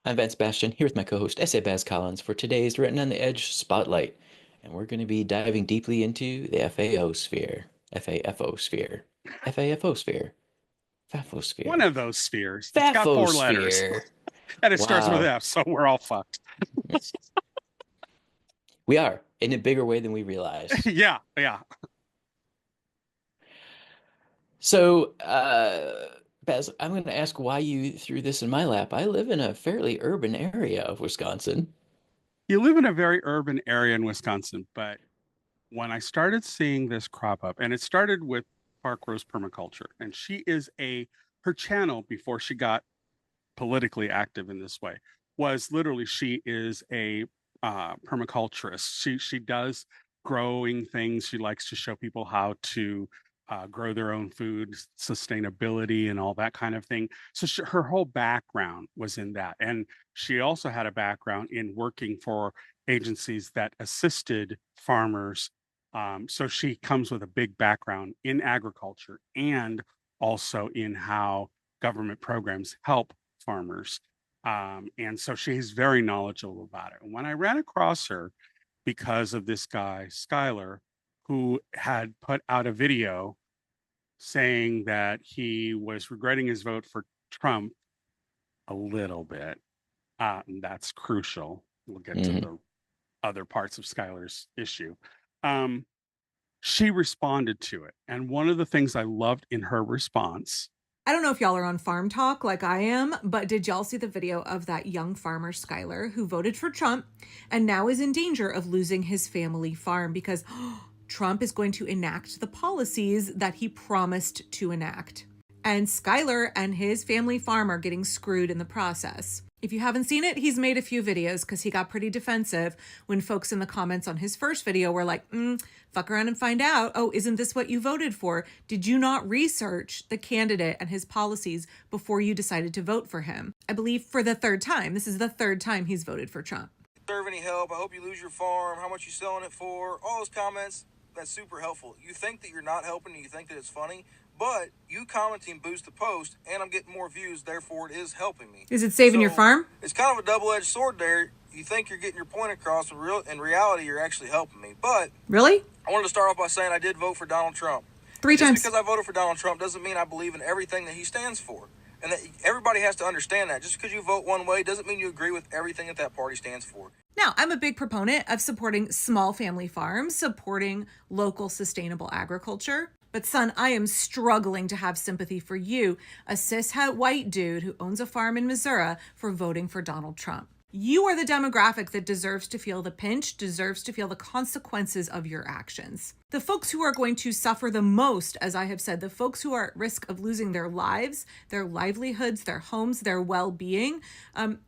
I'm Vance Sebastian here with my co-host S.A. Baz Collins for today's Written on the Edge Spotlight. And we're going to be diving deeply into the FAO sphere, FAFOsphere, One FAFOsphere, of those spheres. It's got four letters FAFOsphere. and it starts with Wow. F, so we're all fucked. We are in a bigger way than we realize. Yeah, yeah. So, Baz, I'm going to ask why you threw this in my lap. I live in a fairly urban area of Wisconsin. You live in a very urban area in Wisconsin, but when I started seeing this crop up, and it started with Park Rose Permaculture, and her channel before she got politically active in this way was literally she is a permaculturist. She does growing things. She likes to show people how to grow their own food, sustainability, and all that kind of thing. So her whole background was in that, and she also had a background in working for agencies that assisted farmers. So she comes with a big background in agriculture and also in how government programs help farmers. And so she's very knowledgeable about it. And when I ran across her because of this guy, Skylar, who had put out a video saying that he was regretting his vote for Trump a little bit, and that's crucial. We'll get to Hmm. the other parts of Skylar's issue. Um, she responded to it. And one of the things I loved in her response. I don't know if y'all are on farm talk like I am, but did y'all see the video of that young farmer, Skylar, who voted for Trump and now is in danger of losing his family farm because Trump is going to enact the policies that he promised to enact? And Skylar and his family farm are getting screwed in the process. If you haven't seen it, he's made a few videos because he got pretty defensive when folks in the comments on his first video were like, fuck around and find out. Oh, isn't this what you voted for? Did you not research the candidate and his policies before you decided to vote for him? I believe for the third time. This is the third time he's voted for Trump. Serve any help? I hope you lose your farm. How much you selling it for? All those comments, that's super helpful. You think that you're not helping and you think that it's funny, but you commenting boosts the post and I'm getting more views, therefore it is helping me. Is it saving your farm? It's kind of a double-edged sword there. You think you're getting your point across, in reality you're actually helping me. But Really? I wanted to start off by saying I did vote for Donald Trump. Three Just times. because I voted for Donald Trump doesn't mean I believe in everything that he stands for. And that everybody has to understand that. Just because you vote one way doesn't mean you agree with everything that that party stands for. Now, I'm a big proponent of supporting small family farms, supporting local sustainable agriculture. But son, I am struggling to have sympathy for you, a cishet white dude who owns a farm in Missouri, for voting for Donald Trump. You are the demographic that deserves to feel the pinch, deserves to feel the consequences of your actions. The folks who are going to suffer the most, as I have said, the folks who are at risk of losing their lives, their livelihoods, their homes, their well-being,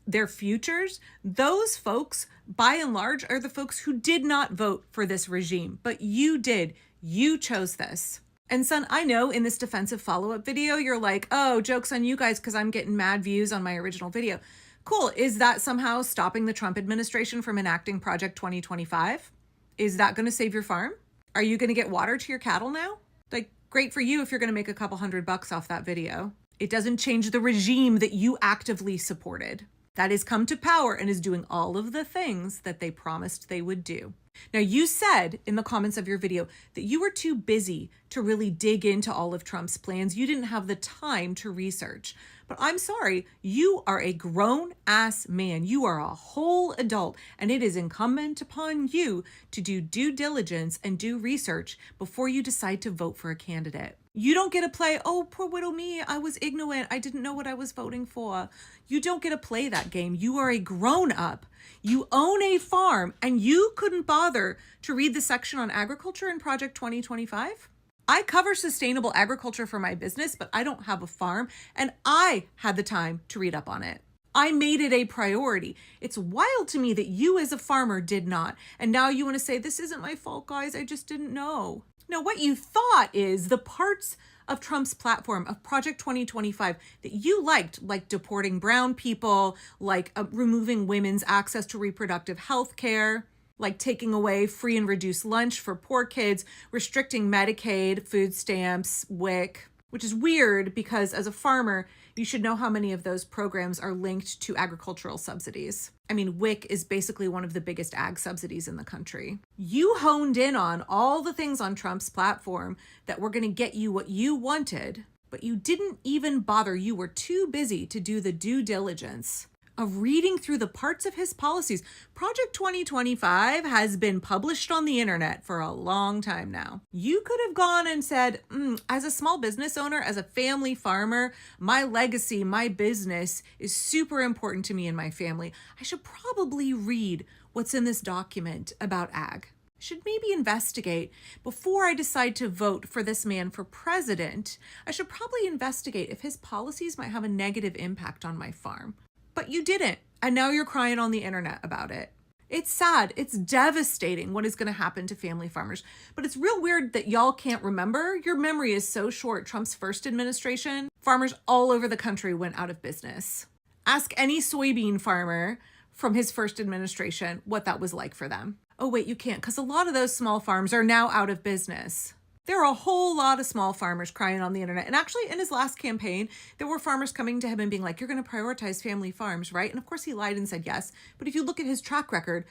their futures, those folks, by and large, are the folks who did not vote for this regime. But you did. You chose this. And son, I know in this defensive follow-up video, you're like, oh, joke's on you guys because I'm getting mad views on my original video. Cool. Is that somehow stopping the Trump administration from enacting Project 2025? Is that going to save your farm? Are you going to get water to your cattle now? Like, great for you if you're going to make a couple $100 off that video. It doesn't change the regime that you actively supported. That has come to power and is doing all of the things that they promised they would do. Now, you said in the comments of your video that you were too busy to really dig into all of Trump's plans. You didn't have the time to research. But I'm sorry, you are a grown-ass man. You are a whole adult, and it is incumbent upon you to do due diligence and do research before you decide to vote for a candidate. You don't get to play, oh, poor little me, I was ignorant, I didn't know what I was voting for. You don't get to play that game. You are a grown-up. You own a farm, and you couldn't bother to read the section on agriculture in Project 2025? I cover sustainable agriculture for my business, but I don't have a farm, and I had the time to read up on it. I made it a priority. It's wild to me that you as a farmer did not, and now you want to say, this isn't my fault, guys, I just didn't know. No, what you thought is the parts of Trump's platform of Project 2025 that you liked, like deporting brown people, like removing women's access to reproductive health care, like taking away free and reduced lunch for poor kids, restricting Medicaid, food stamps, WIC, which is weird because as a farmer, you should know how many of those programs are linked to agricultural subsidies. I mean, WIC is basically one of the biggest ag subsidies in the country. You honed in on all the things on Trump's platform that were going to get you what you wanted, but you didn't even bother. You were too busy to do the due diligence of reading through the parts of his policies. Project 2025 has been published on the internet for a long time now. You could have gone and said, as a small business owner, as a family farmer, my legacy, my business is super important to me and my family. I should probably read what's in this document about ag. I should maybe investigate before I decide to vote for this man for president. I should probably investigate if his policies might have a negative impact on my farm. But you didn't, and now you're crying on the internet about it. It's sad. It's devastating what is going to happen to family farmers. But it's real weird that y'all can't remember. Your memory is so short. Trump's first administration, farmers all over the country went out of business. Ask any soybean farmer from his first administration what that was like for them. Oh, wait, you can't, because a lot of those small farms are now out of business. There are a whole lot of small farmers crying on the internet. And actually, in his last campaign, there were farmers coming to him and being like, you're going to prioritize family farms, right? And of course, he lied and said yes. But if you look at his track record,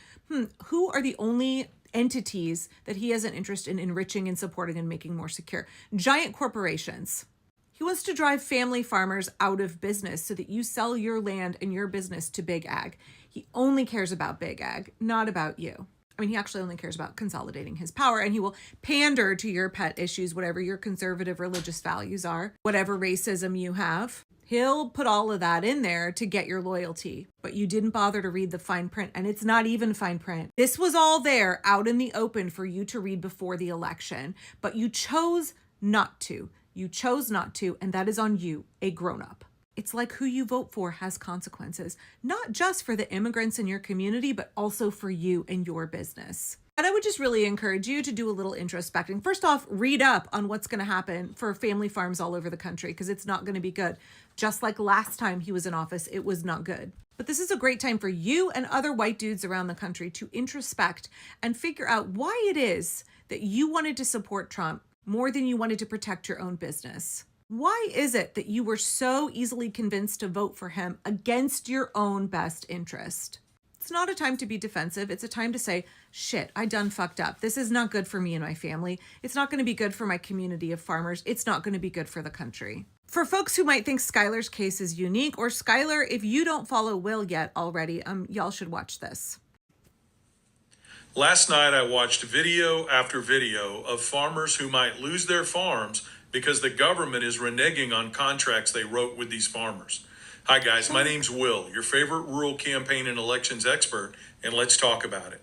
who are the only entities that he has an interest in enriching and supporting and making more secure? Giant corporations. He wants to drive family farmers out of business so that you sell your land and your business to big ag. He only cares about big ag, not about you. I mean, he actually only cares about consolidating his power, and he will pander to your pet issues, whatever your conservative religious values are, whatever racism you have. He'll put all of that in there to get your loyalty, but you didn't bother to read the fine print, and it's not even fine print. This was all there out in the open for you to read before the election, but you chose not to. You chose not to, and that is on you, a grown-up. It's like who you vote for has consequences, not just for the immigrants in your community, but also for you and your business. And I would just really encourage you to do a little introspecting. First off, read up on what's going to happen for family farms all over the country, because it's not going to be good. Just like last time he was in office, it was not good. But this is a great time for you and other white dudes around the country to introspect and figure out why it is that you wanted to support Trump more than you wanted to protect your own business. Why is it that you were so easily convinced to vote for him against your own best interest? It's not a time to be defensive. It's a time to say, shit, I done fucked up. This is not good for me and my family. It's not going to be good for my community of farmers. It's not going to be good for the country. For folks who might think Skylar's case is unique, or Skylar, if you don't follow Will yet already, y'all should watch this. Last night, I watched video after video of farmers who might lose their farms because the government is reneging on contracts they wrote with these farmers. Hi guys, my name's Will, your favorite rural campaign and elections expert, and let's talk about it.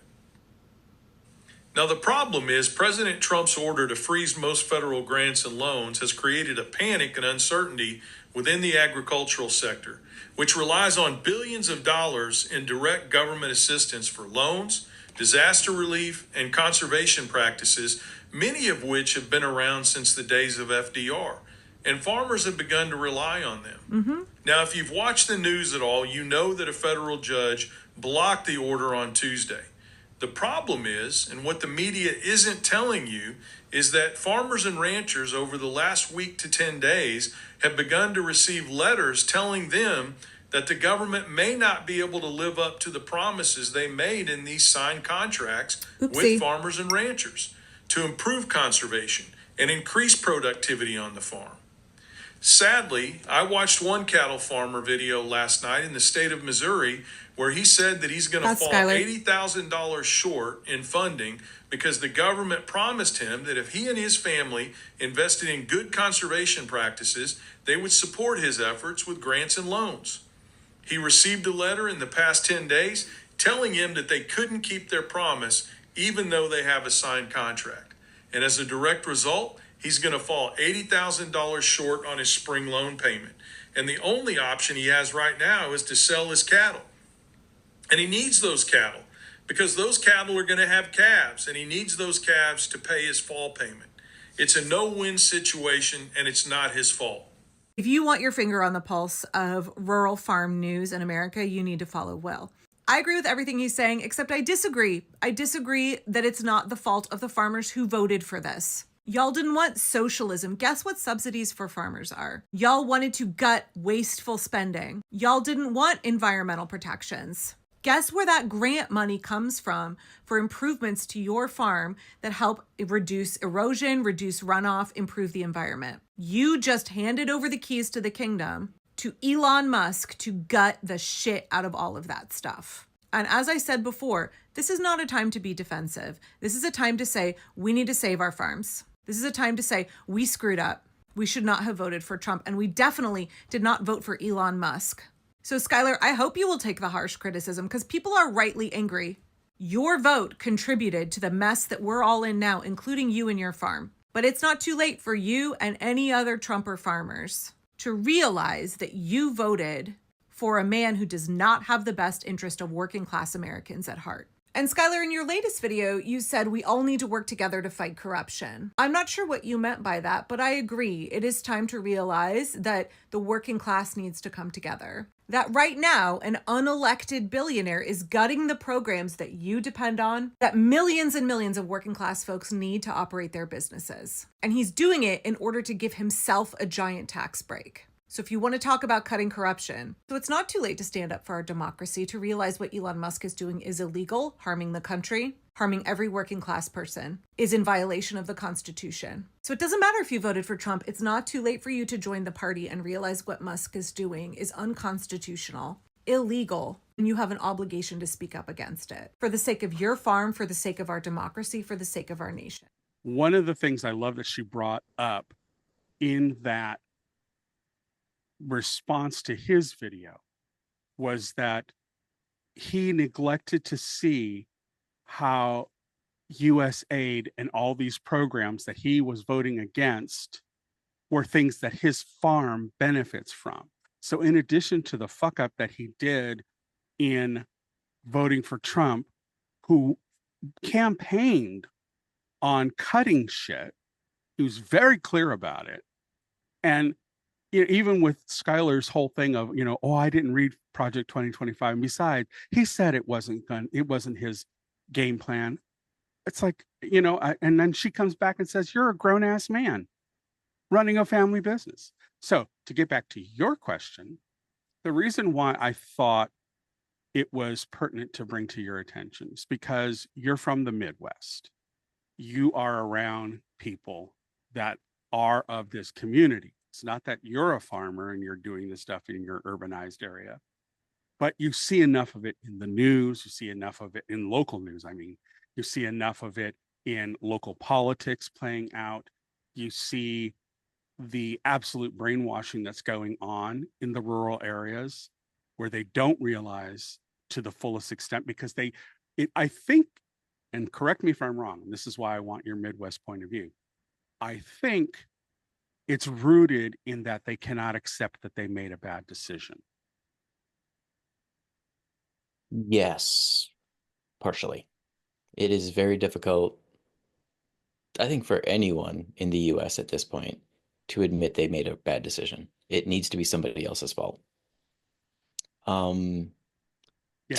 Now the problem is President Trump's order to freeze most federal grants and loans has created a panic and uncertainty within the agricultural sector, which relies on billions of dollars in direct government assistance for loans, disaster relief, and conservation practices, many of which have been around since the days of FDR, and farmers have begun to rely on them. Now, if you've watched the news at all, you know that a federal judge blocked the order on Tuesday. The problem is, and what the media isn't telling you, is that farmers and ranchers over the last week to 10 days have begun to receive letters telling them that the government may not be able to live up to the promises they made in these signed contracts with farmers and ranchers to improve conservation and increase productivity on the farm. Sadly, I watched one cattle farmer video last night in the state of Missouri where he said that he's going to fall $80,000 short in funding because the government promised him that if he and his family invested in good conservation practices, they would support his efforts with grants and loans. He received a letter in the past 10 days telling him that they couldn't keep their promise even though they have a signed contract. And as a direct result, he's going to fall $80,000 short on his spring loan payment. And the only option he has right now is to sell his cattle. And he needs those cattle because those cattle are going to have calves, and he needs those calves to pay his fall payment. It's a no-win situation, and it's not his fault. If you want your finger on the pulse of rural farm news in America, you need to follow Will. I agree with everything he's saying, except I disagree. I disagree that it's not the fault of the farmers who voted for this. Y'all didn't want socialism. Guess what subsidies for farmers are? Y'all wanted to gut wasteful spending. Y'all didn't want environmental protections. Guess where that grant money comes from for improvements to your farm that help reduce erosion, reduce runoff, improve the environment? You just handed over the keys to the kingdom to Elon Musk to gut the shit out of all of that stuff. And as I said before, this is not a time to be defensive. This is a time to say, we need to save our farms. This is a time to say, we screwed up. We should not have voted for Trump. And we definitely did not vote for Elon Musk. So Skylar, I hope you will take the harsh criticism because people are rightly angry. Your vote contributed to the mess that we're all in now, including you and your farm. But it's not too late for you and any other Trumper farmers to realize that you voted for a man who does not have the best interest of working class Americans at heart. And Skylar, in your latest video, you said we all need to work together to fight corruption. I'm not sure what you meant by that, but I agree. It is time to realize that the working class needs to come together. That right now, an unelected billionaire is gutting the programs that you depend on, that millions and millions of working class folks need to operate their businesses. And he's doing it in order to give himself a giant tax break. So if you want to talk about cutting corruption, so it's not too late to stand up for our democracy, to realize what Elon Musk is doing is illegal, harming the country, harming every working class person, is in violation of the Constitution. So it doesn't matter if you voted for Trump. It's not too late for you to join the party and realize what Musk is doing is unconstitutional, illegal, and you have an obligation to speak up against it for the sake of your farm, for the sake of our democracy, for the sake of our nation. One of the things I love that she brought up in that response to his video was that he neglected to see how US aid and all these programs that he was voting against were things that his farm benefits from. So in addition to the fuck up that he did in voting for Trump, who campaigned on cutting shit, he was very clear about it. And even with Skylar's whole thing of, oh, I didn't read Project 2025. And besides, he said it wasn't his game plan. It's like, and then she comes back and says, you're a grown ass man running a family business. So to get back to your question, the reason why I thought it was pertinent to bring to your attention is because you're from the Midwest. You are around people that are of this community. It's not that you're a farmer and you're doing this stuff in your urbanized area, but you see enough of it in the news. You see enough of it in local news. I mean, you see enough of it in local politics playing out. You see the absolute brainwashing that's going on in the rural areas where they don't realize to the fullest extent because I think, and correct me if I'm wrong, and this is why I want your Midwest point of view. I think it's rooted in that they cannot accept that they made a bad decision. Yes, partially. It is very difficult, I think, for anyone in the US at this point to admit they made a bad decision. It needs to be somebody else's fault. To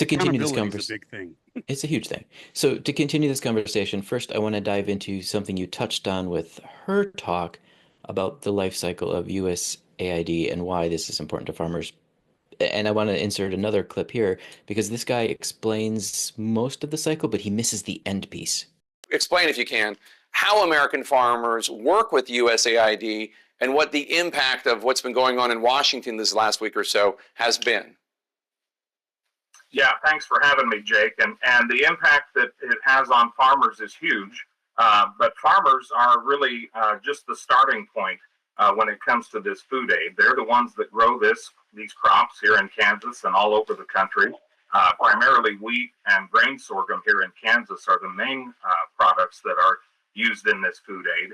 continue this conversation, is a big thing. It's a huge thing. So to continue this conversation, first I want to dive into something you touched on with her talk about the life cycle of USAID and why this is important to farmers. And I want to insert another clip here because this guy explains most of the cycle, but he misses the end piece. Explain, if you can, how American farmers work with USAID and what the impact of what's been going on in Washington this last week or so has been. Yeah, thanks for having me, Jake. And the impact that it has on farmers is huge. But farmers are really just the starting point when it comes to this food aid. They're the ones that grow these crops here in Kansas and all over the country. Primarily wheat and grain sorghum here in Kansas are the main products that are used in this food aid.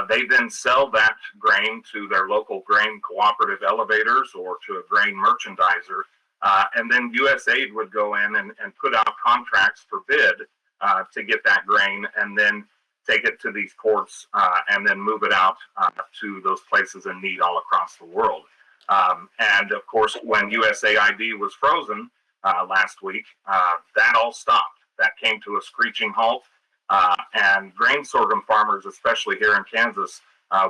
They then sell that grain to their local grain cooperative elevators or to a grain merchandiser. And then USAID would go in and put out contracts for bid to get that grain and then take it to these ports and then move it out to those places in need all across the world. And of course, when USAID was frozen last week, that all stopped. That came to a screeching halt. And grain sorghum farmers, especially here in Kansas,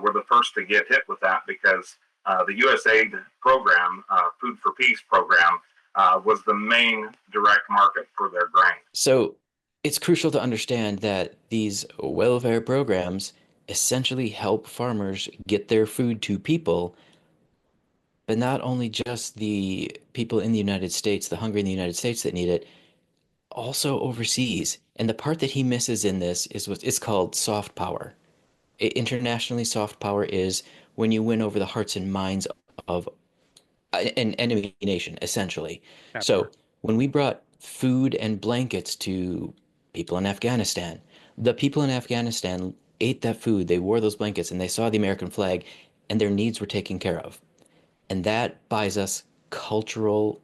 were the first to get hit with that because the USAID program, Food for Peace program, was the main direct market for their grain. So it's crucial to understand that these welfare programs essentially help farmers get their food to people, but not only just the people in the United States, the hungry in the United States that need it, also overseas. And the part that he misses in this is what it's called soft power. Internationally, soft power is when you win over the hearts and minds of an enemy nation, essentially. That So part. when we brought food and blankets to people in Afghanistan, the people in Afghanistan ate that food, they wore those blankets, and they saw the American flag, and their needs were taken care of. And that buys us cultural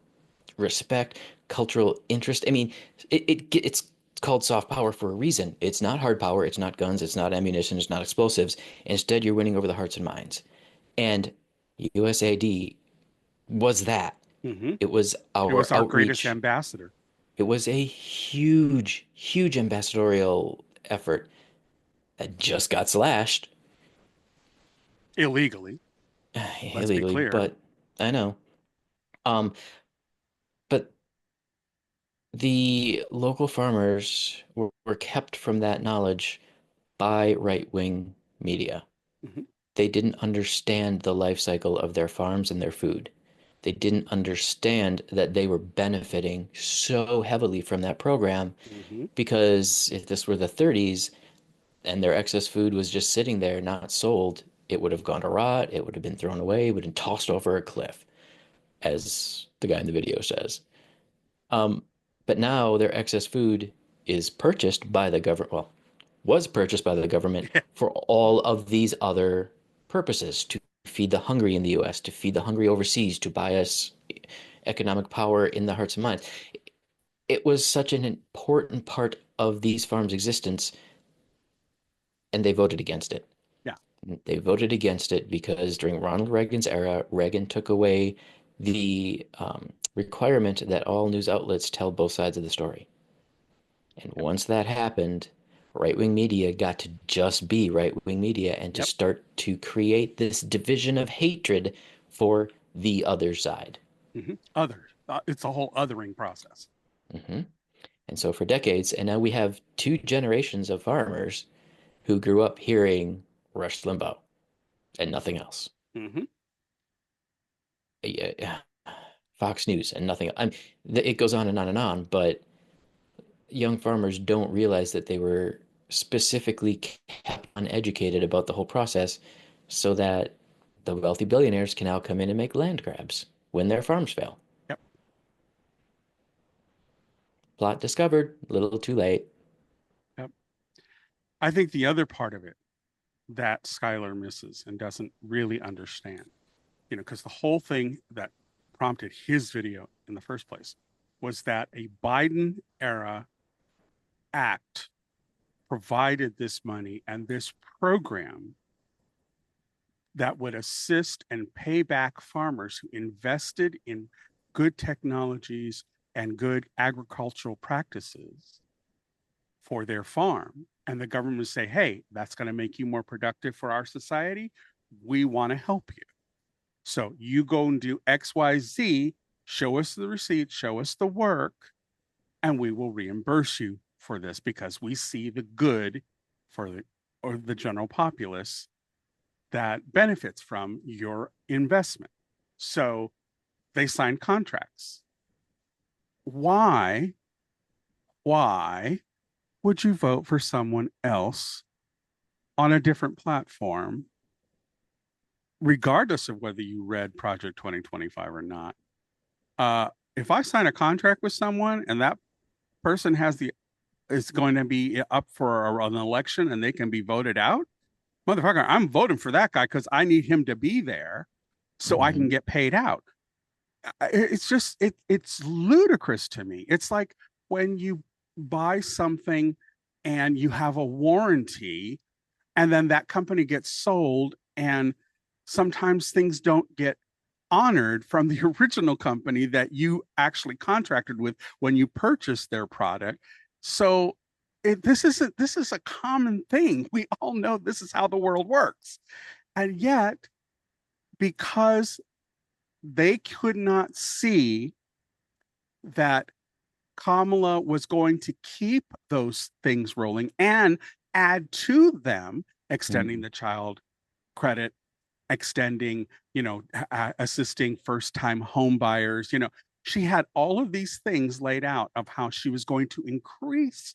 respect, cultural interest. I mean, it's called soft power for a reason. It's not hard power, it's not guns, it's not ammunition, it's not explosives. Instead, you're winning over the hearts and minds. And USAID was that. It was It our was our greatest outreach. ambassador. It was a huge, huge ambassadorial effort that just got slashed Illegally. Let's be illegally, clear. but I know. Um, but the local farmers were kept from that knowledge by right-wing media. Mhm. They didn't understand the life cycle of their farms and their food. They didn't understand that they were benefiting so heavily from that program Mhm. because if this were the 30s and their excess food was just sitting there, not sold, it would have gone to rot, it would have been thrown away, it would have been tossed over a cliff, as the guy in the video says. Um, but now their excess food is purchased by the government, well, was purchased by the government Yeah. for all of these other purposes to feed the hungry in the US, to feed the hungry overseas, to buy us economic power in the hearts and minds. It was such an important part of these farms' existence, and they voted against it. Yeah. They voted against it because during Ronald Reagan's era, Reagan took away the requirement that all news outlets tell both sides of the story. And once that happened, right-wing media got to just be right-wing media and to Yep. start to create this division of hatred for the other side. Others. It's a whole othering process. hmm And so for decades, and now we have two generations of farmers who grew up hearing Rush Limbaugh and nothing else. Mm-hmm. Yeah, Fox News and nothing. It goes on and on and on, but young farmers don't realize that they were specifically kept uneducated about the whole process so that the wealthy billionaires can now come in and make land grabs when their farms fail. Yep. Plot discovered, a little too late. Yep. I think the other part of it that Skylar misses and doesn't really understand, because the whole thing that prompted his video in the first place was that a Biden era act provided this money and this program that would assist and pay back farmers who invested in good technologies and good agricultural practices for their farm. And the government would say, hey, that's going to make you more productive for our society. We want to help you. So you go and do X, Y, Z, show us the receipt, show us the work, and we will reimburse you for this because we see the good for the general populace that benefits from your investment. So they signed contracts. Why would you vote for someone else on a different platform, regardless of whether you read Project 2025 or not? If I sign a contract with someone and that person is going to be up for an election and they can be voted out, motherfucker, I'm voting for that guy because I need him to be there so I can get paid out. It's just, it's ludicrous to me. It's like when you buy something and you have a warranty and then that company gets sold and sometimes things don't get honored from the original company that you actually contracted with when you purchased their product. So this is a common thing. We all know this is how the world works. And yet, because they could not see that Kamala was going to keep those things rolling and add to them, extending the child credit, extending, assisting first-time home buyers. She had all of these things laid out of how she was going to increase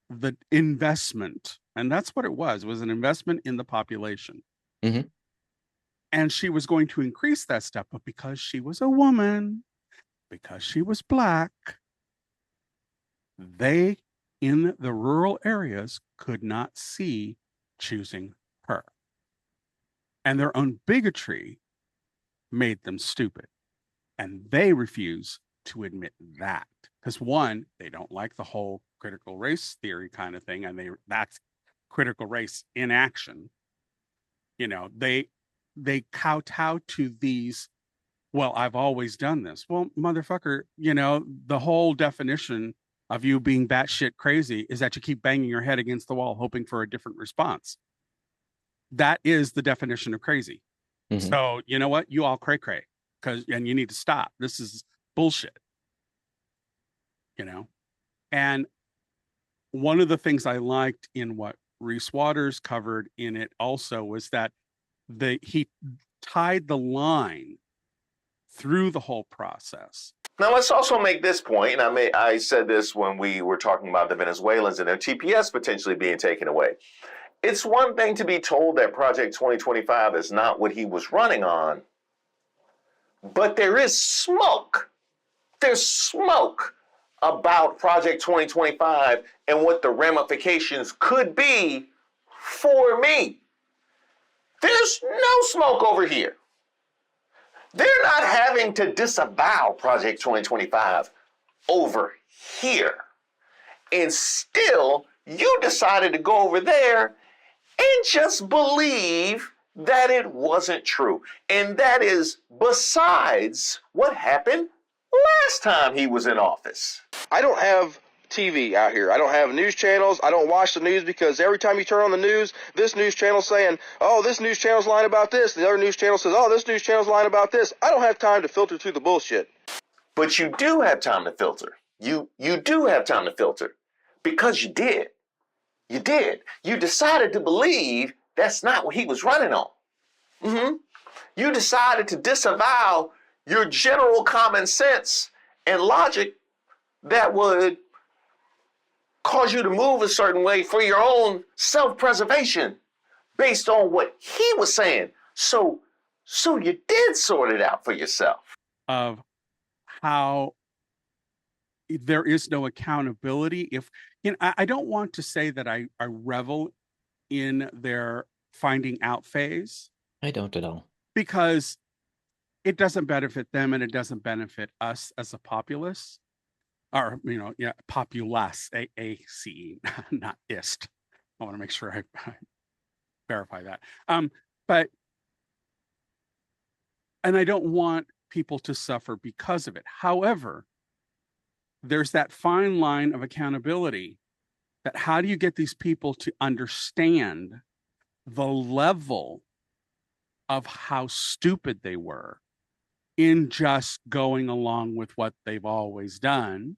the investment. And that's what it was an investment in the population. Mm-hmm. And she was going to increase that stuff, but because she was a woman, because she was Black, they in the rural areas could not see choosing her. And their own bigotry made them stupid. And they refuse to admit that. Because one, they don't like the whole critical race theory kind of thing. And that's critical race in action. They kowtow to these, well, I've always done this. Well, motherfucker, the whole definition of you being batshit crazy is that you keep banging your head against the wall, hoping for a different response. That is the definition of crazy. Mm-hmm. So you know what? You all cray-cray, and you need to stop. This is bullshit. And one of the things I liked in what Reese Waters covered in it also was that he tied the line through the whole process. Now, let's also make this point, and I said this when we were talking about the Venezuelans and their TPS potentially being taken away. It's one thing to be told that Project 2025 is not what he was running on, but there is smoke. There's smoke about Project 2025 and what the ramifications could be for me. There's no smoke over here. They're not having to disavow Project 2025 over here. And still, you decided to go over there and just believe that it wasn't true. And that is besides what happened last time he was in office. I don't have TV out here. I don't have news channels. I don't watch the news because every time you turn on the news, this news channel's saying, oh, this news channel's lying about this. The other news channel says, oh, this news channel's lying about this. I don't have time to filter through the bullshit. But you do have time to filter. You do have time to filter because you did. You did. You decided to believe that's not what he was running on. Mm-hmm. You decided to disavow your general common sense and logic that would cause you to move a certain way for your own self-preservation based on what he was saying. So you did sort it out for yourself. Of how there is no accountability. I don't want to say that I revel in their finding out phase. I don't at all. Because it doesn't benefit them and it doesn't benefit us as a populace. Or, populace, A-C-E, not ist. I want to make sure I verify that. And I don't want people to suffer because of it. However, there's that fine line of accountability that how do you get these people to understand the level of how stupid they were in just going along with what they've always done,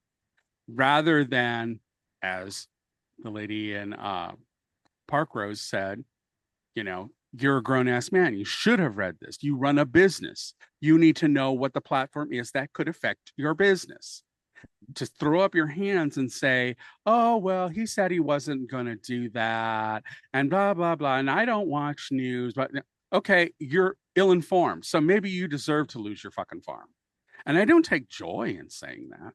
rather than, as the lady in Parkrose said, you're a grown-ass man. You should have read this. You run a business. You need to know what the platform is that could affect your business. Just throw up your hands and say, oh, well, he said he wasn't going to do that, and blah, blah, blah, and I don't watch news, but okay, you're ill-informed, so maybe you deserve to lose your fucking farm. And I don't take joy in saying that.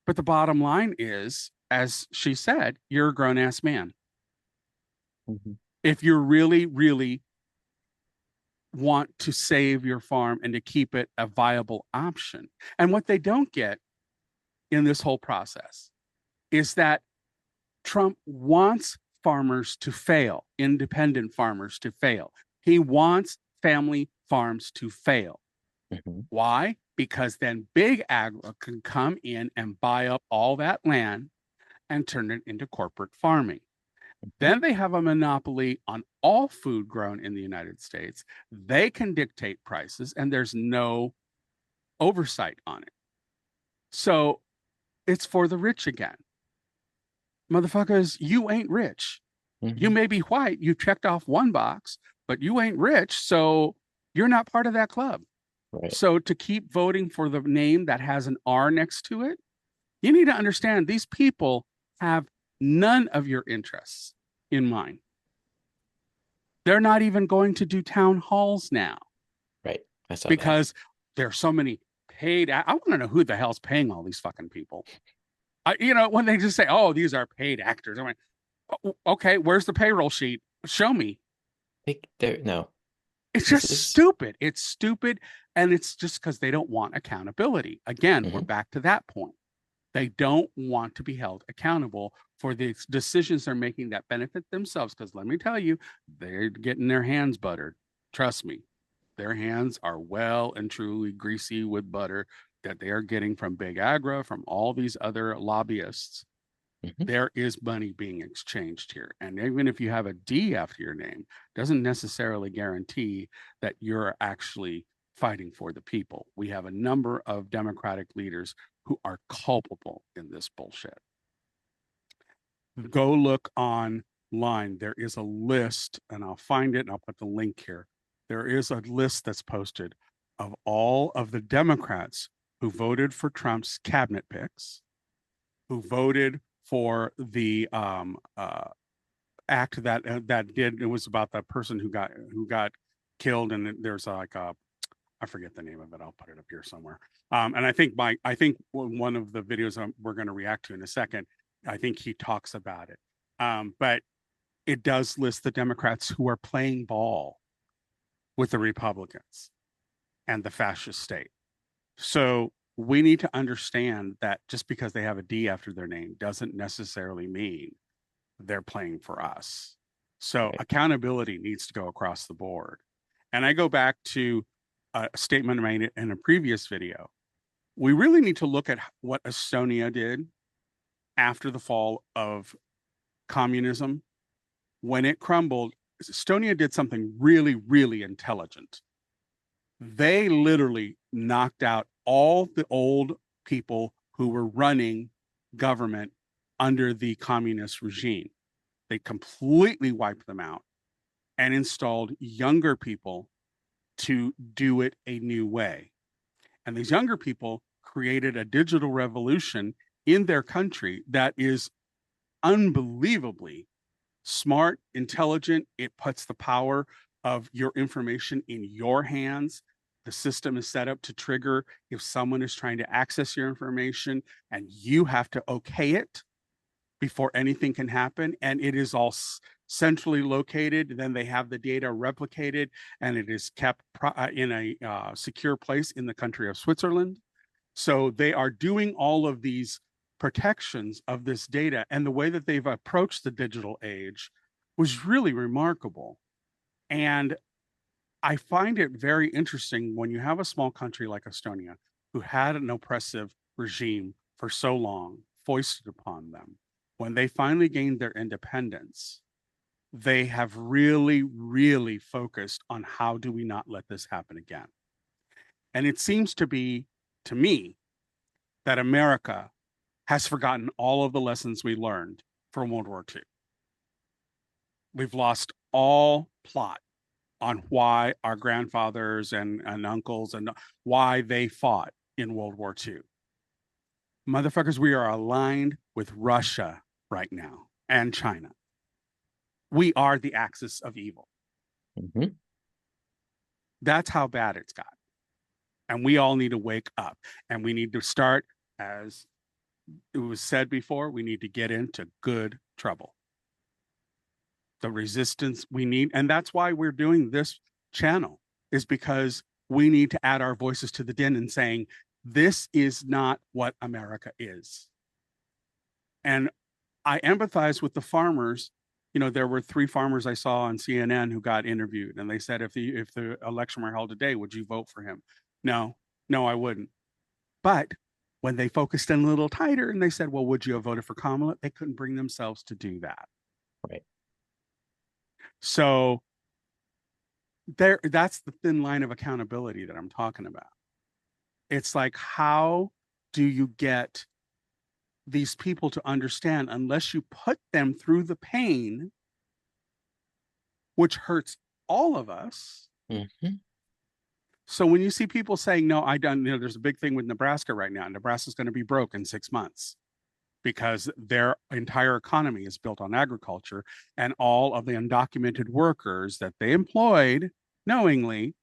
But the bottom line is, as she said, you're a grown-ass man. Mm-hmm. If you really, really want to save your farm and to keep it a viable option. And what they don't get in this whole process is that Trump wants farmers to fail, independent farmers to fail. He wants family farms to fail. Mm-hmm. Why? Because then big agri can come in and buy up all that land and turn it into corporate farming. Then they have a monopoly on all food grown in the United States. They can dictate prices, and there's no oversight on it. So it's for the rich again. Motherfuckers, you ain't rich. You may be white. You checked off one box, but you ain't rich. So you're not part of that club. Right. So to keep voting for the name that has an R next to it, you need to understand these people have none of your interests in mind. They're not even going to do town halls now. Right. I saw because there's so many paid. I want to know who the hell's paying all these fucking people. When they just say, "Oh, these are paid actors," I'm like, "Okay, where's the payroll sheet? Show me." No. It's just stupid. It's stupid, and it's just because they don't want accountability. Again, we're back to that point. They don't want to be held accountable for the decisions they're making that benefit themselves. Because let me tell you, they're getting their hands buttered. Trust me, their hands are well and truly greasy with butter that they are getting from Big Agra, from all these other lobbyists. There is money being exchanged here. And even if you have a D after your name, doesn't necessarily guarantee that you're actually fighting for the people. We have a number of Democratic leaders who are culpable in this bullshit. Go look online. There is a list, and I'll find it and I'll put the link here. There is a list that's posted of all of the Democrats who voted for Trump's cabinet picks, who voted for the act it was about the person who got killed, and there's like I forget the name of it. I'll put it up here somewhere. And I think one of the videos we're going to react to in a second, I think he talks about it. But it does list the Democrats who are playing ball with the Republicans and the fascist state. So we need to understand that just because they have a D after their name doesn't necessarily mean they're playing for us. So accountability needs to go across the board. And I go back to a statement I made in a previous video. We really need to look at what Estonia did after the fall of communism. When it crumbled, Estonia did something really, really intelligent. They literally knocked out all the old people who were running government under the communist regime. They completely wiped them out and installed younger people to do it a new way. And these younger people created a digital revolution in their country that is unbelievably smart, intelligent. It puts the power of your information in your hands. The system is set up to trigger if someone is trying to access your information, and you have to okay it before anything can happen. And it is all centrally located. Then they have the data replicated, and it is kept in a secure place in the country of Switzerland. So they are doing all of these protections of this data, and the way that they've approached the digital age was really remarkable. And I find it very interesting when you have a small country like Estonia, who had an oppressive regime for so long foisted upon them. When they finally gained their independence, they have really, really focused on how do we not let this happen again. And it seems to be, to me, that America has forgotten all of the lessons we learned from World War II. We've lost all plot on why our grandfathers and uncles and why they fought in World War II. Motherfuckers, we are aligned with Russia right now and China. We are the axis of evil. That's how bad it's got. And we all need to wake up, and we need to start, as it was said before, we need to get into good trouble. The resistance we need, and that's why we're doing this channel, is because we need to add our voices to the din and saying, this is not what America is. And I empathize with the farmers. There were 3 farmers I saw on CNN who got interviewed, and they said, if the election were held today, would you vote for him? No, I wouldn't. But When they focused in a little tighter and they said, well, would you have voted for Kamala? They couldn't bring themselves to do that. Right. So that's the thin line of accountability that I'm talking about. It's like, how do you get these people to understand, unless you put them through the pain, which hurts all of us? Mm-hmm. So when you see people saying, no, there's a big thing with Nebraska right now. Nebraska's going to be broke in 6 months because their entire economy is built on agriculture, and all of the undocumented workers that they employed knowingly,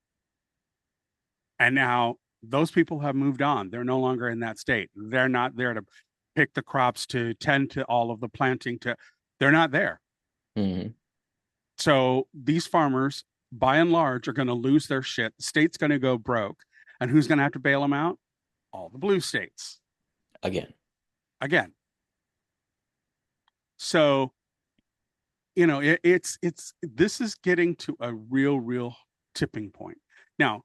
and now those people have moved on. They're no longer in that state. They're not there to pick the crops, to tend to all of the planting, they're not there. Mm-hmm. So these farmers, by and large, are going to lose their shit. The state's going to go broke. And who's going to have to bail them out? All the blue states. Again. So, this is getting to a real tipping point. Now,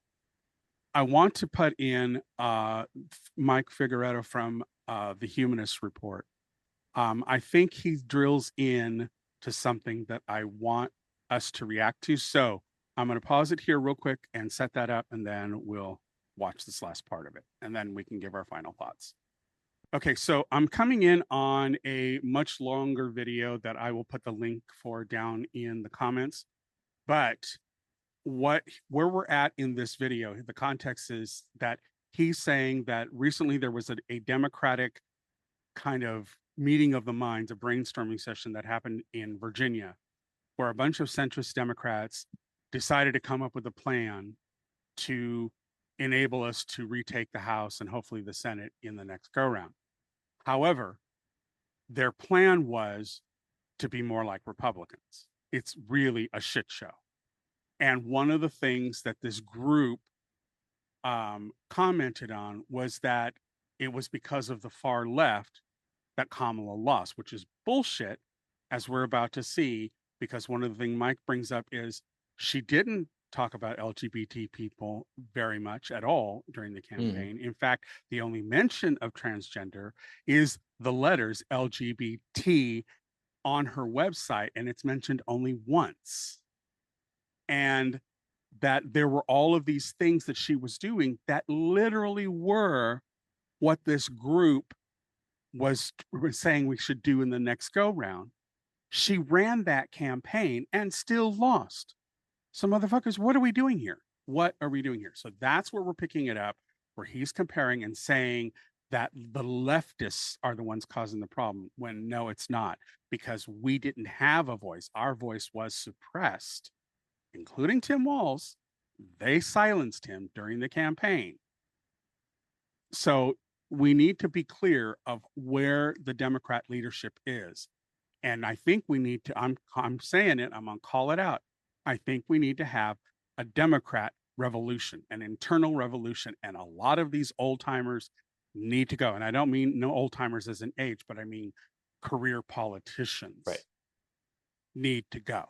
I want to put in Mike Figueredo from the Humanist Report. I think he drills in to something that I want us to react to. So I'm going to pause it here real quick and set that up, and then we'll watch this last part of it, and then we can give our final thoughts. Okay, so I'm coming in on a much longer video that I will put the link for down in the comments. But where we're at in this video, the context is that he's saying that recently there was a Democratic kind of meeting of the minds, a brainstorming session that happened in Virginia, where a bunch of centrist Democrats decided to come up with a plan to enable us to retake the House and hopefully the Senate in the next go-round. However, their plan was to be more like Republicans. It's really a shit show. And one of the things that this group commented on was that it was because of the far left that Kamala lost, which is bullshit, as we're about to see, because one of the things Mike brings up is she didn't talk about LGBT people very much at all during the campaign. In fact, the only mention of transgender is the letters LGBT on her website, and it's mentioned only once. And that there were all of these things that she was doing that literally were what this group was saying we should do in the next go round. She ran that campaign and still lost. So motherfuckers, what are we doing here? What are we doing here? So that's where we're picking it up, where he's comparing and saying that the leftists are the ones causing the problem, when no, it's not, because we didn't have a voice. Our voice was suppressed, including Tim Walz. They silenced him during the campaign. So we need to be clear of where the Democrat leadership is. And I think we need to, I'm saying it, I'm going to call it out. I think we need to have a Democrat revolution, an internal revolution. And a lot of these old timers need to go. And I don't mean no old timers as an age, but I mean career politicians need to go.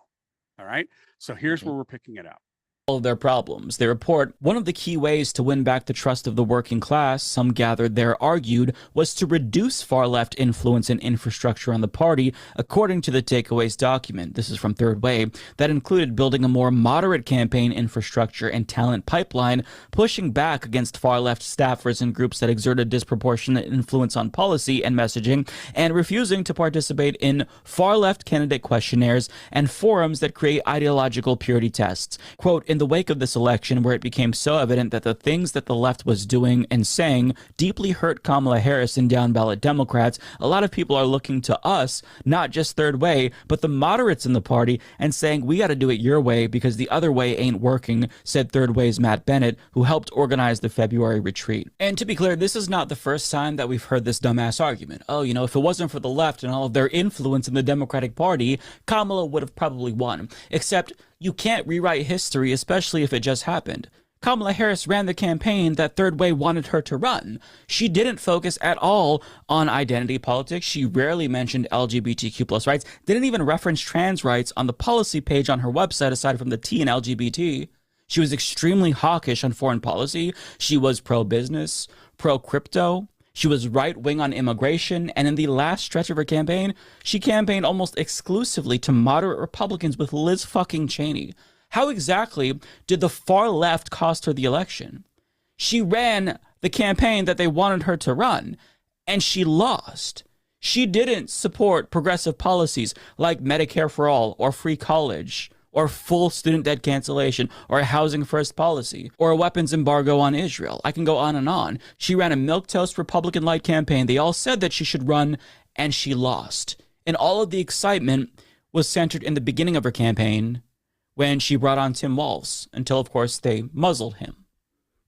All right. So here's where we're picking it up. Of their problems. They report one of the key ways to win back the trust of the working class, some gathered there argued, was to reduce far-left influence and infrastructure on the party, according to the takeaways document. This is from Third Way. That included building a more moderate campaign infrastructure and talent pipeline, pushing back against far-left staffers and groups that exerted disproportionate influence on policy and messaging, and refusing to participate in far-left candidate questionnaires and forums that create ideological purity tests. Quote, in the wake of this election, where it became so evident that the things that the left was doing and saying deeply hurt Kamala Harris and down-ballot Democrats, a lot of people are looking to us, not just Third Way, but the moderates in the party, and saying, we got to do it your way because the other way ain't working, said Third Way's Matt Bennett, who helped organize the February retreat. And to be clear, this is not the first time that we've heard this dumbass argument. Oh, you know, if it wasn't for the left and all of their influence in the Democratic Party, Kamala would have probably won. Except, you can't rewrite history, especially if it just happened. Kamala Harris ran the campaign that Third Way wanted her to run. She didn't focus at all on identity politics. She rarely mentioned LGBTQ+ rights, didn't even reference trans rights on the policy page on her website aside from the T in LGBT. She was extremely hawkish on foreign policy. She was pro-business, pro-crypto, She was right-wing on immigration, and in the last stretch of her campaign, she campaigned almost exclusively to moderate Republicans with Liz fucking Cheney. How exactly did the far left cost her the election? She ran the campaign that they wanted her to run, and she lost. She didn't support progressive policies like Medicare for all, or free college, or full student debt cancellation, or a housing first policy, or a weapons embargo on Israel. I can go on and on. She ran a milquetoast Republican light campaign. They all said that she should run, and she lost. And all of the excitement was centered in the beginning of her campaign when she brought on Tim Walz, until, of course, they muzzled him.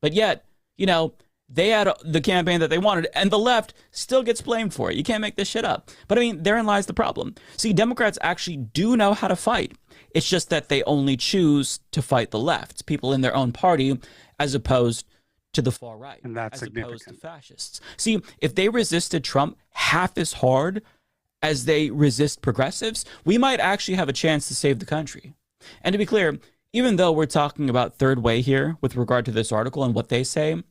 But yet, you know, they had the campaign that they wanted, and the left still gets blamed for it. You can't make this shit up. But I mean, therein lies the problem. See, Democrats actually do know how to fight. It's just that they only choose to fight the left, people in their own party, as opposed to the far right, And that's as significant. opposed to fascists. See, if they resisted Trump half as hard as they resist progressives, we might actually have a chance to save the country. And to be clear, even though we're talking about third way here with regard to this article and what they say,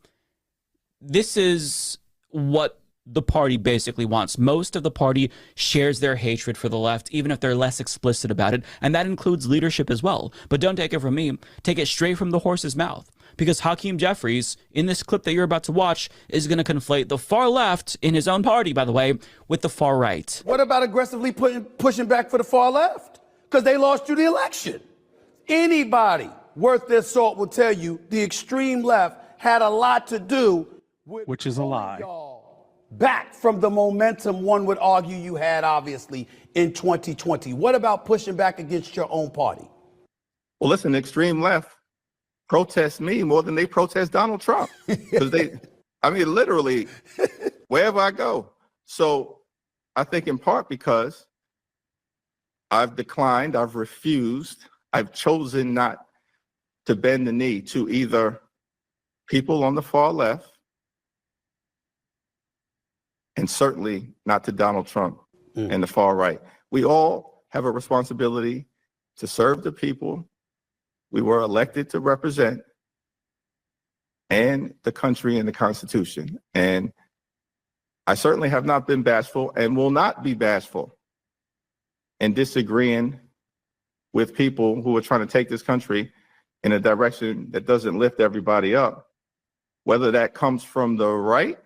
this is what the party basically wants. Most of the party shares their hatred for the left, even if they're less explicit about it, and that includes leadership as well. But don't take it from me. Take it straight from the horse's mouth. Because Hakeem Jeffries, in this clip that you're about to watch, is going to conflate the far left, in his own party, by the way, with the far right. What about aggressively pushing back for the far left? Because they lost you the election. Anybody worth their salt will tell you the extreme left had a lot to do with Which is a lie. y'all back from the momentum one would argue you had, obviously, in 2020. What about pushing back against your own party? Well, listen, the extreme left protests me more than they protest Donald Trump. Because literally, wherever I go. So I think in part because I've declined, I've refused, I've chosen not to bend the knee to either people on the far left, and certainly not to Donald Trump and the far right. We all have a responsibility to serve the people we were elected to represent and the country and the Constitution. And I certainly have not been bashful and will not be bashful in disagreeing with people who are trying to take this country in a direction that doesn't lift everybody up, whether that comes from the right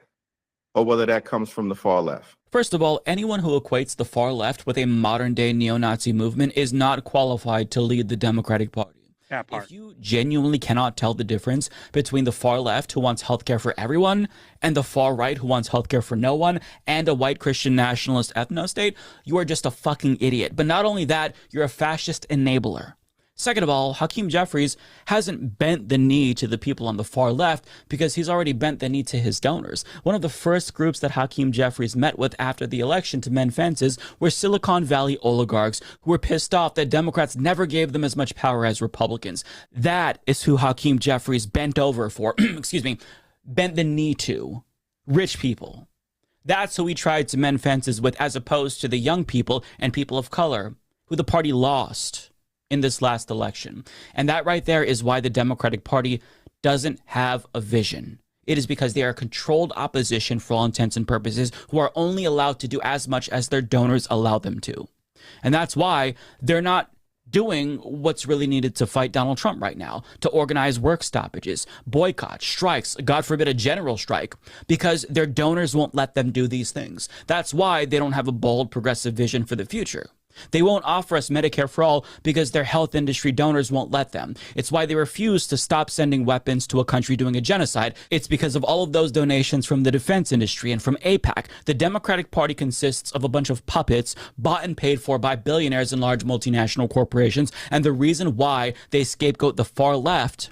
or whether that comes from the far left. First of all, anyone who equates the far left with a modern-day neo-Nazi movement is not qualified to lead the Democratic Party. That part. If you genuinely cannot tell the difference between the far left, who wants healthcare for everyone, and the far right, who wants healthcare for no one, and a white Christian nationalist ethno-state, you are just a fucking idiot. But not only that, you're a fascist enabler. Second of all, Hakeem Jeffries hasn't bent the knee to the people on the far left because he's already bent the knee to his donors. One of the first groups that Hakeem Jeffries met with after the election to mend fences were Silicon Valley oligarchs who were pissed off that Democrats never gave them as much power as Republicans. That is who Hakeem Jeffries bent over for, bent the knee to. Rich people. That's who he tried to mend fences with, as opposed to the young people and people of color who the party lost in this last election. And that right there is why the Democratic Party doesn't have a vision. It is because they are controlled opposition for all intents and purposes, who are only allowed to do as much as their donors allow them to. And that's why they're not doing what's really needed to fight Donald Trump right now, to organize work stoppages, boycotts, strikes, God forbid a general strike, because their donors won't let them do these things. That's why they don't have a bold progressive vision for the future. They won't offer us Medicare for all because their health industry donors won't let them. It's why they refuse to stop sending weapons to a country doing a genocide. It's because of all of those donations from the defense industry and from AIPAC. The Democratic Party consists of a bunch of puppets bought and paid for by billionaires and large multinational corporations. And the reason why they scapegoat the far left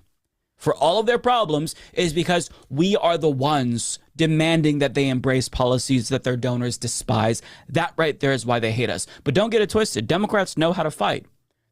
for all of their problems is because we are the ones demanding that they embrace policies that their donors despise. That right there is why they hate us. But don't get it twisted. Democrats know how to fight.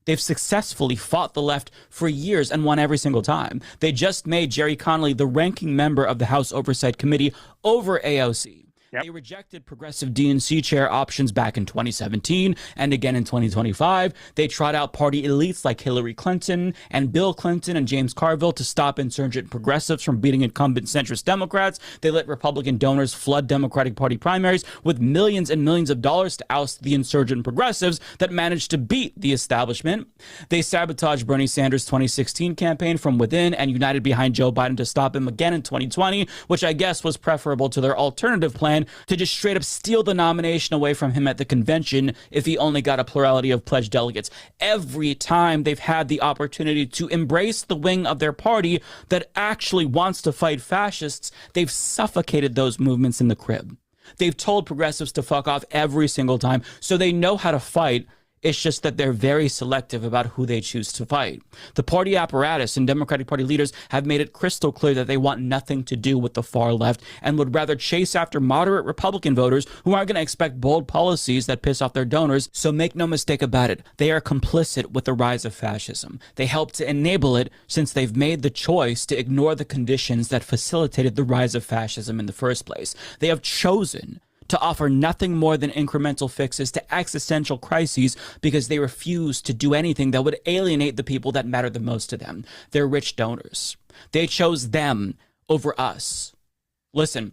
They've successfully fought the left for years and won every single time. They just made Jerry Connolly the ranking member of the House Oversight Committee over AOC. They rejected progressive DNC chair options back in 2017 and again in 2025. They trot out party elites like Hillary Clinton and Bill Clinton and James Carville to stop insurgent progressives from beating incumbent centrist Democrats. They let Republican donors flood Democratic Party primaries with millions and millions of dollars to oust the insurgent progressives that managed to beat the establishment. They sabotaged Bernie Sanders' 2016 campaign from within and united behind Joe Biden to stop him again in 2020, which I guess was preferable to their alternative plan to just straight up steal the nomination away from him at the convention if he only got a plurality of pledged delegates. Every time they've had the opportunity to embrace the wing of their party that actually wants to fight fascists, they've suffocated those movements in the crib. They've told progressives to fuck off every single time, so they know how to fight. It's just that they're very selective about who they choose to fight. The party apparatus and Democratic Party leaders have made it crystal clear that they want nothing to do with the far left and would rather chase after moderate Republican voters who aren't going to expect bold policies that piss off their donors. So make no mistake about it, they are complicit with the rise of fascism. They helped to enable it since they've made the choice to ignore the conditions that facilitated the rise of fascism in the first place. They have chosen to offer nothing more than incremental fixes to existential crises because they refuse to do anything that would alienate the people that matter the most to them, their rich donors. They chose them over us. Listen,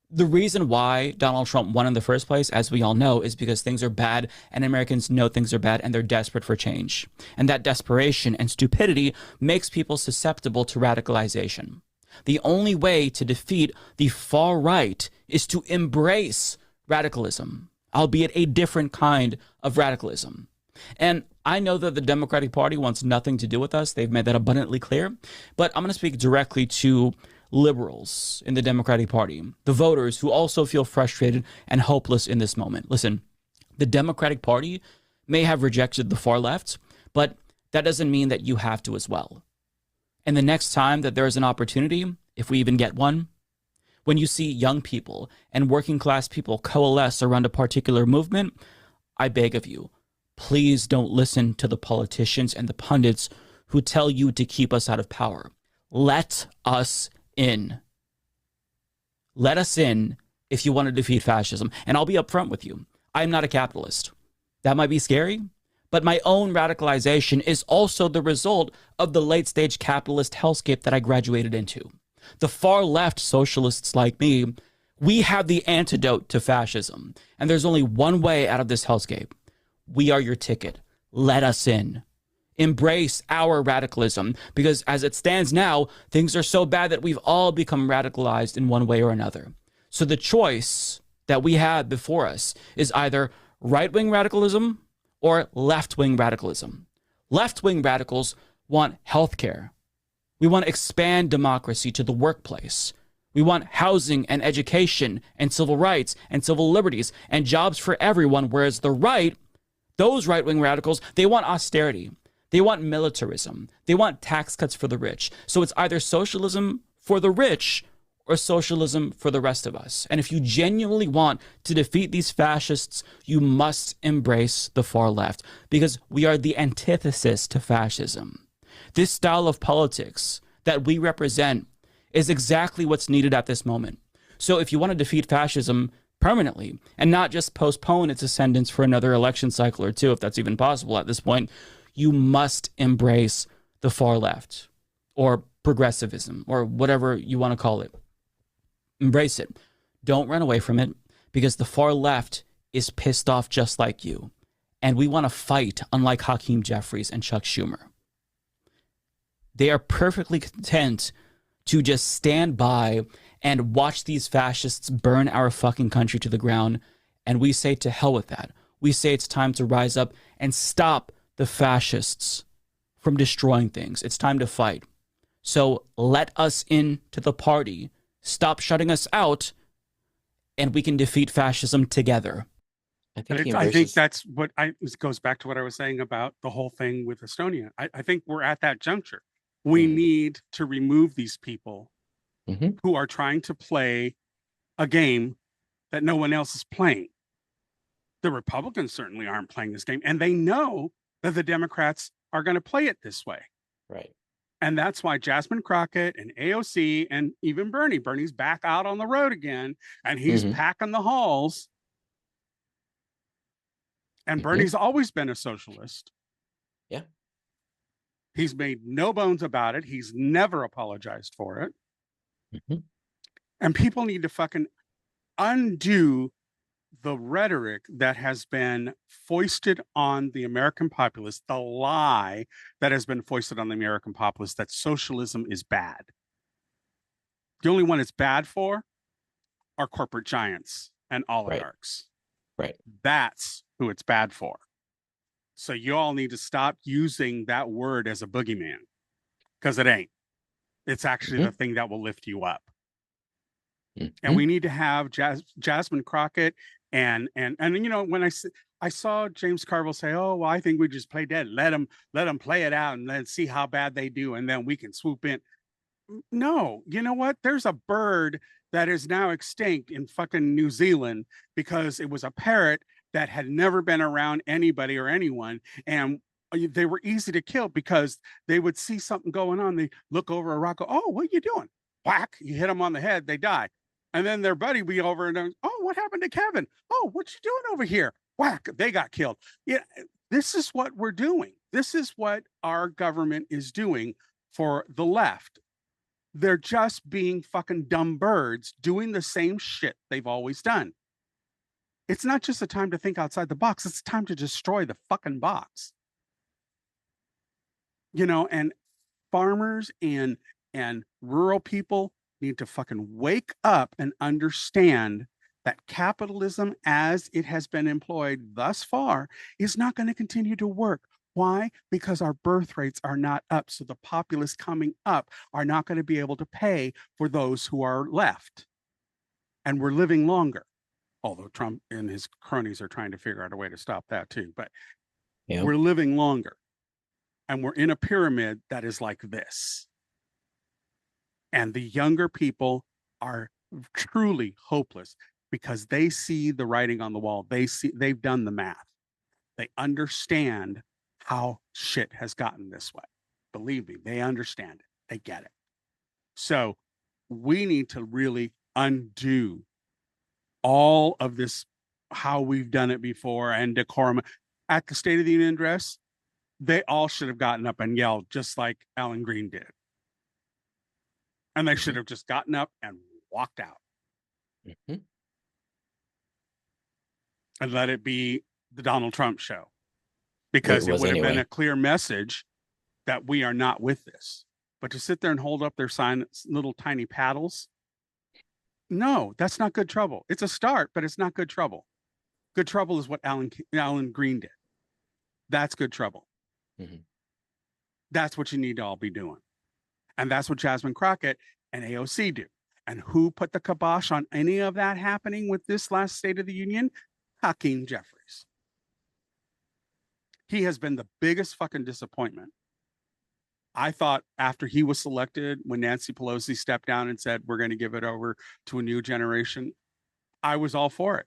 the reason why Donald Trump won in the first place, as we all know, is because things are bad and Americans know things are bad and they're desperate for change. And that desperation and stupidity makes people susceptible to radicalization. The only way to defeat the far right is to embrace radicalism, albeit a different kind of radicalism. And I know that the Democratic Party wants nothing to do with us. They've made that abundantly clear. But I'm going to speak directly to liberals in the Democratic Party, the voters who also feel frustrated and hopeless in this moment. Listen, the Democratic Party may have rejected the far left, but that doesn't mean that you have to as well. And the next time that there is an opportunity, if we even get one, when you see young people and working class people coalesce around a particular movement, I beg of you, please don't listen to the politicians and the pundits who tell you to keep us out of power. Let us in. Let us in if you want to defeat fascism. And I'll be upfront with you. I'm not a capitalist. That might be scary, but my own radicalization is also the result of the late-stage capitalist hellscape that I graduated into. The far left socialists like me, we have the antidote to fascism. And there's only one way out of this hellscape. We are your ticket. Let us in. Embrace our radicalism, because as it stands now, things are so bad that we've all become radicalized in one way or another. So the choice that we have before us is either right-wing radicalism or left-wing radicalism. Left-wing radicals want healthcare. We want to expand democracy to the workplace. We want housing and education and civil rights and civil liberties and jobs for everyone, whereas the right, those right-wing radicals, they want austerity. They want militarism. They want tax cuts for the rich. So it's either socialism for the rich or socialism for the rest of us. And if you genuinely want to defeat these fascists, you must embrace the far left, because we are the antithesis to fascism. This style of politics that we represent is exactly what's needed at this moment. So if you want to defeat fascism permanently and not just postpone its ascendance for another election cycle or two, if that's even possible at this point, you must embrace the far left or progressivism or whatever you want to call it. Embrace it. Don't run away from it, because the far left is pissed off just like you. And we want to fight, unlike Hakeem Jeffries and Chuck Schumer. They are perfectly content to just stand by and watch these fascists burn our fucking country to the ground. And we say to hell with that. We say it's time to rise up and stop the fascists from destroying things. It's time to fight. So let us into the party. Stop shutting us out, and we can defeat fascism together. I think that's what this goes back to what I was saying about the whole thing with Estonia. I think we're at that juncture. We need to remove these people who are trying to play a game that no one else is playing. The Republicans certainly aren't playing this game, and they know that the Democrats are going to play it this way. Right. And that's why Jasmine Crockett and AOC and even Bernie's back out on the road again, and he's packing the halls. And Bernie's always been a socialist. Yeah. He's made no bones about it. He's never apologized for it. And people need to fucking undo the rhetoric that has been foisted on the American populace, the lie that has been foisted on the American populace that socialism is bad. The only one it's bad for are corporate giants and oligarchs. Right. That's who it's bad for. So you all need to stop using that word as a boogeyman, because it ain't. It's actually the thing that will lift you up. And we need to have Jasmine Crockett and you know, when I saw James Carville say, "Oh, well, I think we just play dead. Let them play it out and then see how bad they do, and then we can swoop in." No, you know what? There's a bird that is now extinct in fucking New Zealand because it was a parrot that had never been around anybody or anyone, and they were easy to kill because they would see something going on. They look over a rock, go, "Oh, what are you doing?" Whack! You hit them on the head, they die. And then their buddy be over and, "Oh, what happened to Kevin? Oh, what you doing over here?" Whack! They got killed. Yeah, this is what we're doing. This is what our government is doing for the left. They're just being fucking dumb birds doing the same shit they've always done. It's not just a time to think outside the box. It's time to destroy the fucking box. You know, and farmers and rural people need to fucking wake up and understand that capitalism as it has been employed thus far is not going to continue to work. Why? Because our birth rates are not up. So the populace coming up are not going to be able to pay for those who are left. And we're living longer. Although Trump and his cronies are trying to figure out a way to stop that too. But we're living longer. And we're in a pyramid that is like this. And the younger people are truly hopeless because they see the writing on the wall. They've done the math. They understand how shit has gotten this way. Believe me, they understand it. They get it. So we need to really undo all of this, how we've done it before, and decorum. At the State of the Union address, they all should have gotten up and yelled just like Alan Green did. And they should have just gotten up and walked out. And let it be the Donald Trump show. Because it would have been a clear message that we are not with this. But to sit there and hold up their sign, little tiny paddles, no, that's not good trouble. It's a start, but it's not good trouble. Good trouble is what Alan Green did. That's good trouble. That's what you need to all be doing. And that's what Jasmine Crockett and AOC do. And who put the kibosh on any of that happening with this last State of the Union? Hakeem Jeffries. He has been the biggest fucking disappointment. I thought after he was selected, when Nancy Pelosi stepped down and said, "We're going to give it over to a new generation," I was all for it.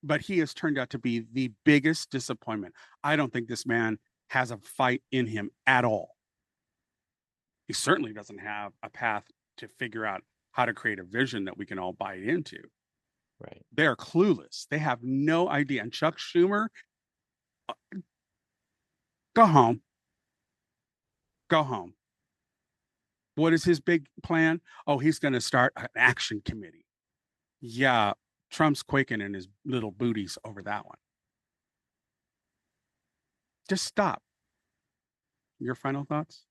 But he has turned out to be the biggest disappointment. I don't think this man has a fight in him at all. He certainly doesn't have a path to figure out how to create a vision that we can all buy into. Right. They're clueless. They have no idea. And Chuck Schumer, go home. Go home. What is his big plan? Oh, he's going to start an action committee. Yeah, Trump's quaking in his little booties over that one. Just stop. Your final thoughts?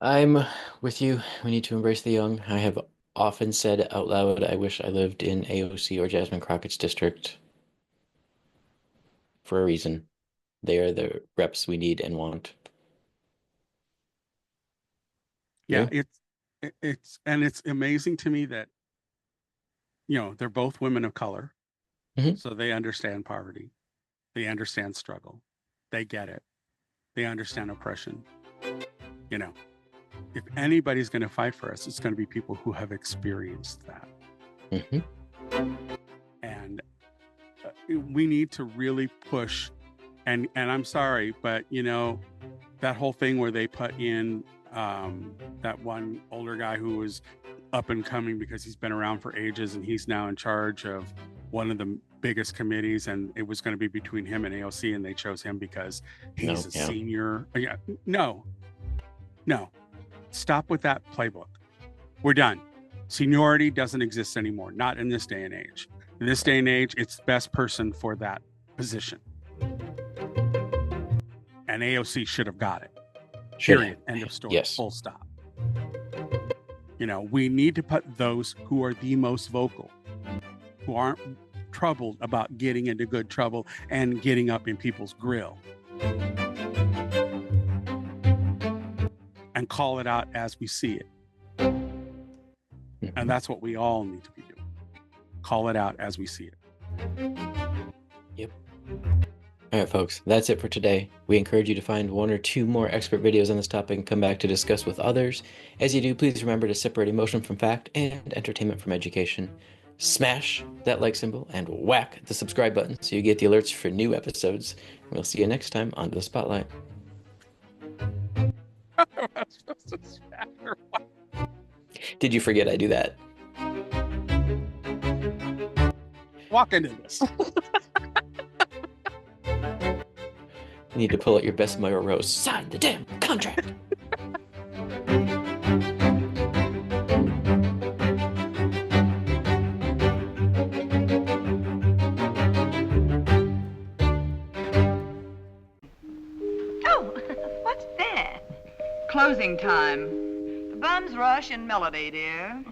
I'm with you. We need to embrace the young. I have often said out loud, I wish I lived in AOC or Jasmine Crockett's district for a reason. They are the reps we need and want. Yeah, it's amazing to me that, you know, they're both women of color. So they understand poverty. They understand struggle. They get it. They understand oppression. You know, if anybody's going to fight for us, it's going to be people who have experienced that. And we need to really push. And I'm sorry, but, you know, that whole thing where they put in that one older guy who was up and coming because he's been around for ages and he's now in charge of one of the biggest committees, and it was going to be between him and AOC, and they chose him because he's a senior. Yeah, no. Stop with that playbook. We're done. Seniority doesn't exist anymore. Not in this day and age. In this day and age, it's the best person for that position. And AOC should have got it. Period. End of story. Yes. Full stop. You know, we need to put those who are the most vocal, who aren't troubled about getting into good trouble and getting up in people's grill, and call it out as we see it. And that's what we all need to be doing. Call it out as we see it. Yep. All right, folks, that's it for today. We encourage you to find one or two more expert videos on this topic and come back to discuss with others. As you do, please remember to separate emotion from fact and entertainment from education. Smash that like symbol and whack the subscribe button so you get the alerts for new episodes. We'll see you next time on The Spotlight. Did you forget I do that? Walk into this. You need to pull out your best Myra Rose. Sign the damn contract. Oh, what's that? Closing time. The bums rush in melody, dear.